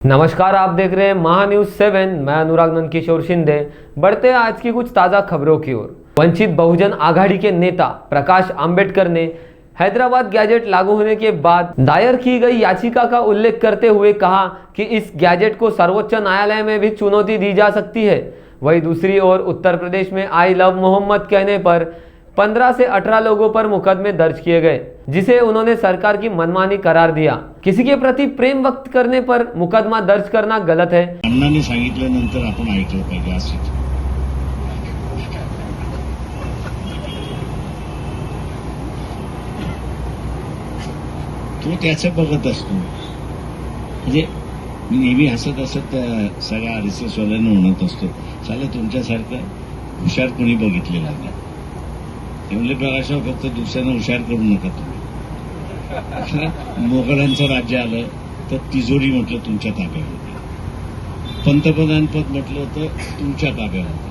नमस्कार, आप देख रहे हैं महान्यूज 7। मैं अनुराग नंदकिशोर शिंदे। बढ़ते हैं आज की कुछ ताज़ा खबरों की ओर। वंचित बहुजन आघाड़ी के नेता प्रकाश आंबेडकर ने हैदराबाद गैजेट लागू होने के बाद दायर की गई याचिका का उल्लेख करते हुए कहा कि इस गैजेट को सर्वोच्च न्यायालय में भी चुनौती दी जा सकती है। वहीं दूसरी ओर उत्तर प्रदेश में आई लव मोहम्मद कहने पर 15 से 18 लोगों पर मुकदमे दर्ज किए गए, जिसे उन्होंने सरकार की मनमानी करार दिया। किसी के प्रति प्रेम व्यक्त करने पर मुकदमा दर्ज करना गलत है। अण्णांनी सांगितल्यानंतर आपण ऐकलं पाहिजे असं तो त्याचं बघत असतो. म्हणजे मी नेहमी हसत सगळ्या RSS वाल्यांना म्हणत असतो, साले तुमच्यासारखं हुशार कोणी बघितलेला नाही. ते म्हणले प्रकाशराव फक्त दुसऱ्यांना हुशार करू नका तुम्ही. मोगलांचं राज्य आलं तर तिजोरी म्हटलं तुमच्या ताब्यात होती, पंतप्रधान पद म्हटलं तर तुमच्या ताब्यात होतं,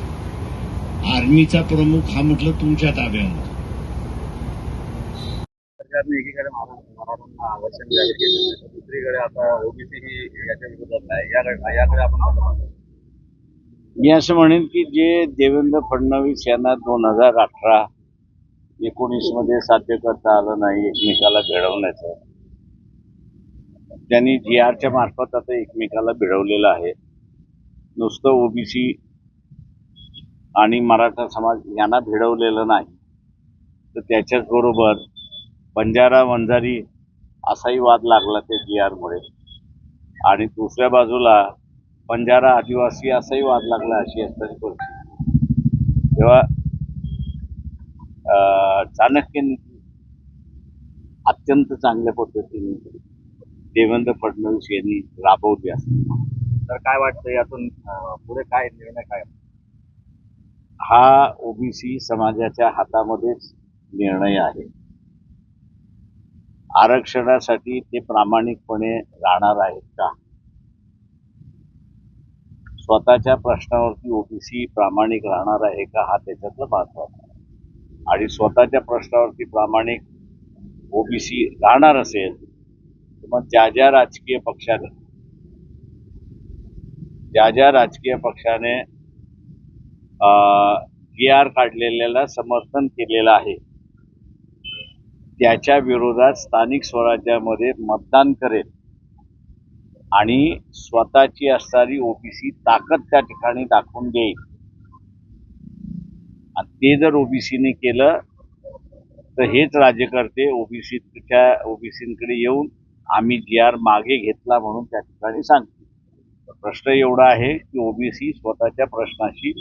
आर्मीचा प्रमुख हा म्हटलं तुमच्या ताब्यात होता. सरकारने एकीकडे मराठ्यांना आरक्षण जाहीर केलं, दुसरीकडे आता ओबीसी ही याच्या विरोधात आहे. याकडे आपण कसं पाहतो? मी असं म्हणेन की जे देवेंद्र फडणवीस यांना 2018-19 मध्ये साध्य करता आलं नाही एकमेकाला भिडवण्याचं, त्यांनी GRच्या मार्फत आता एकमेकाला भिडवलेलं आहे. नुसतं ओबीसी आणि मराठा समाज यांना भिडवलेलं नाही, तर त्याच्याच बरोबर बंजारा वंजारी असाही वाद लागला ते GRमुळे, आणि दुसऱ्या बाजूला बंजारा आदिवासी असाही वाद लागला. अशी असणारी परिस्थिती तेव्हा चाणक्य अत्यंत चांगल्या पद्धतीने देवेंद्र फडणवीस यांनी राबवली असते. तर काय वाटतं यातून पुढे काय निर्णय काय? हा ओबीसी समाजाच्या हातामध्येच निर्णय आहे. आरक्षणासाठी ते प्रामाणिकपणे राहणार आहेत का? स्वतःच्या प्रश्नावरती ओबीसी प्रामाणिक राहणार आहे का, हा त्याच्यातलं महत्त्वाचं आहे. आणि स्वतःच्या प्रश्नावरती प्रामाणिक ओबीसी राहणार असेल तर मग ज्या ज्या राजकीय पक्षाने GR काढलेल्याला समर्थन केलेलं आहे त्याच्या विरोधात स्थानिक स्वराज्यामध्ये मतदान करेल आणि स्वतःची असणारी ओबीसी ताकद त्या ठिकाणी दाखवून देईल. आणि ते जर ओबीसीने केलं तर हेच राज्यकर्ते ओबीसींकडे येऊन आम्ही GR मागे घेतला म्हणून त्या ठिकाणी सांगतील. प्रश्न एवढा आहे की ओबीसी स्वतःच्या प्रश्नाशी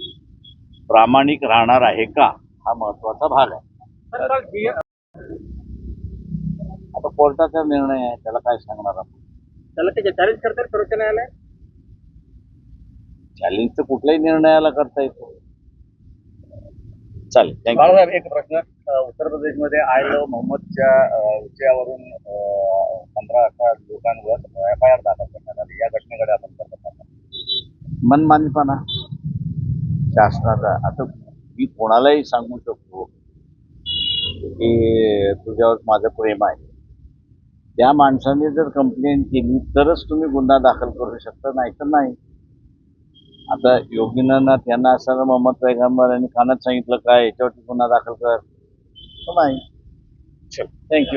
प्रामाणिक राहणार आहे का, हा महत्वाचा भाग आहे. आता कोर्टाचा निर्णय आहे, त्याला काय सांगणार आपण? त्याला त्याचे चॅलेंज करतात सर्वोच्च न्यायालय. चॅलेंज तर कुठल्याही निर्णयाला करता येतो. चालेल. बाळासाहेब, एक प्रश्न. उत्तर प्रदेशमध्ये आय लव मोहम्मदच्या विषयावरून 15-18 लोकांवर FIR दाखल करण्यात आली. या घटनेकडे आपण कसं पाहता? मनमानीपणा शासनाचा. आता मी कोणालाही सांगू शकतो की तुझ्यावर माझं प्रेम आहे, त्या माणसाने जर कंप्लेंट केली तरच तुम्ही गुन्हा दाखल करू शकता, नाही तर नाही. आता योगीनाथ यांना असताना मोहम्मद पैगंबर यांनी कानात सांगितलं काय याच्यावरती गुन्हा दाखल कर, नाही. थँक्यू.